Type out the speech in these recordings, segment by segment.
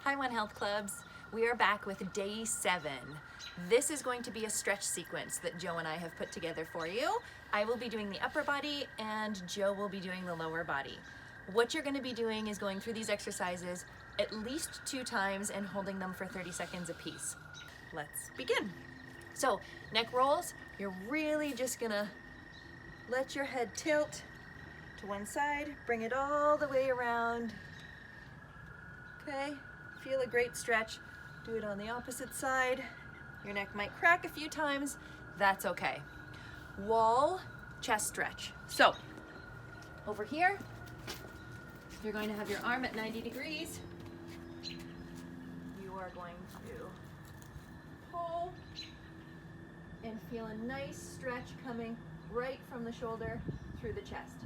Hi One Health Clubs. We are back with day 7. This is going to be a stretch sequence that Joe and I have put together for you. I will be doing the upper body and Joe will be doing the lower body. What you're going to be doing is going through these exercises at least 2 times and holding them for 30 seconds apiece. Let's begin. So, neck rolls, you're really just gonna let your head tilt to one side, bring it all the way around. Okay, feel a great stretch. Do it on the opposite side. Your neck might crack a few times, that's okay. Wall chest stretch. So, over here, you're going to have your arm at 90 degrees. You are going to pull and feel a nice stretch coming right from the shoulder through the chest.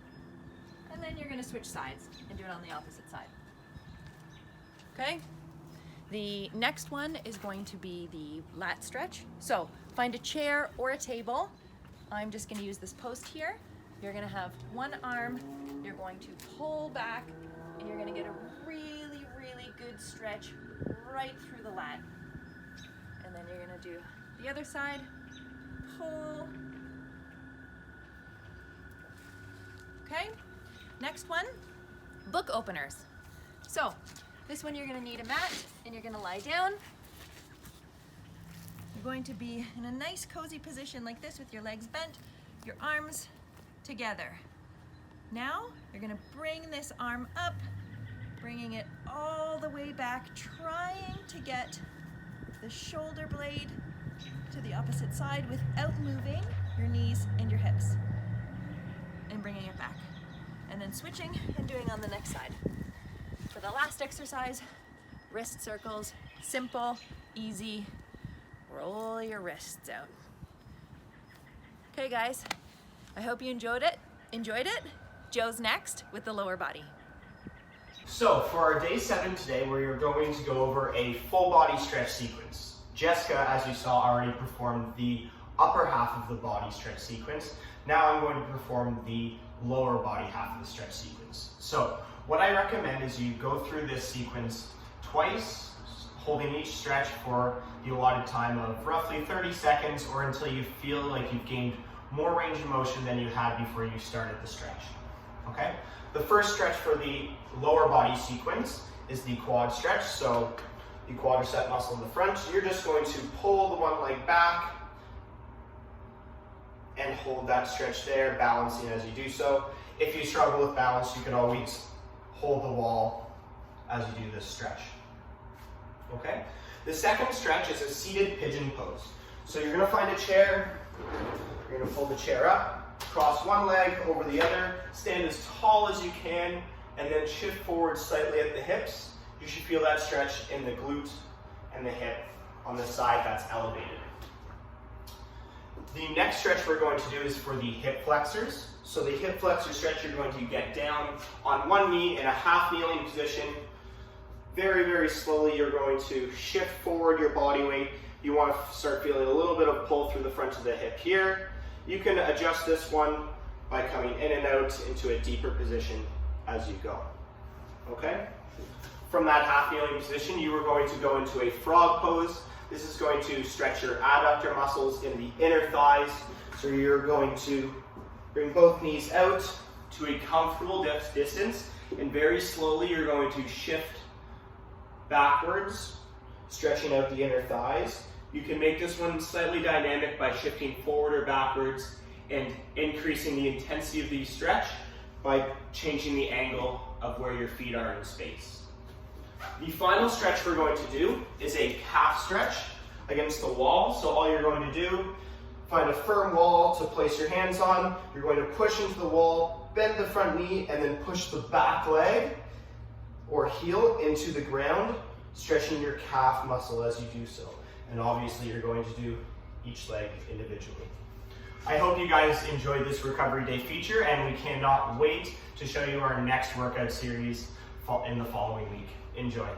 And then you're going to switch sides and do it on the opposite side. Okay? The next one is going to be the lat stretch. So find a chair or a table. I'm just going to use this post here. You're going to have one arm, you're going to pull back, and you're going to get a really, really good stretch right through the lat. And then you're going to do the other side, pull. Okay? Next one, book openers. So this one you're going to need a mat and you're going to lie down. You're going to be in a nice cozy position like this with your legs bent, your arms together. Now you're going to bring this arm up, bringing it all the way back, trying to get the shoulder blade to the opposite side without moving your knees and your hips, and bringing it back. And then switching and doing on the next side. For the last exercise, wrist circles, simple, easy, roll your wrists out. Okay guys, I hope you enjoyed it. Joe's next with the lower body. So for our day 7 today, we are going to go over a full body stretch sequence. Jessica, as you saw, already performed the upper half of the body stretch sequence. Now I'm going to perform the lower body half of the stretch sequence. So what I recommend is you go through this sequence twice, holding each stretch for the allotted time of roughly 30 seconds or until you feel like you've gained more range of motion than you had before you started the stretch. Okay? The first stretch for the lower body sequence is the quad stretch. So the quadricep muscle in the front, you're just going to pull the one leg back and hold that stretch there, balancing as you do so. If you struggle with balance, you can always hold the wall as you do this stretch. Okay? The second stretch is a seated pigeon pose. So you're going to find a chair, you're going to pull the chair up, cross one leg over the other, stand as tall as you can, and then shift forward slightly at the hips. You should feel that stretch in the glute and the hip on the side that's elevated. The next stretch we're going to do is for the hip flexors. So the hip flexor stretch, you're going to get down on one knee in a half kneeling position. Very, very slowly, you're going to shift forward your body weight. You want to start feeling a little bit of pull through the front of the hip here. You can adjust this one by coming in and out into a deeper position as you go. Okay? From that half kneeling position, you are going to go into a frog pose. This is going to stretch your adductor muscles in the inner thighs. So you're going to bring both knees out to a comfortable distance, and very slowly you're going to shift backwards, stretching out the inner thighs. You can make this one slightly dynamic by shifting forward or backwards and increasing the intensity of the stretch by changing the angle of where your feet are in space. The final stretch we're going to do is a calf stretch against the wall. So all you're going to do, find a firm wall to place your hands on. You're going to push into the wall, bend the front knee, and then push the back leg or heel into the ground, stretching your calf muscle as you do so. And obviously you're going to do each leg individually. I hope you guys enjoyed this Recovery Day feature, and we cannot wait to show you our next workout series in the following week. Enjoy.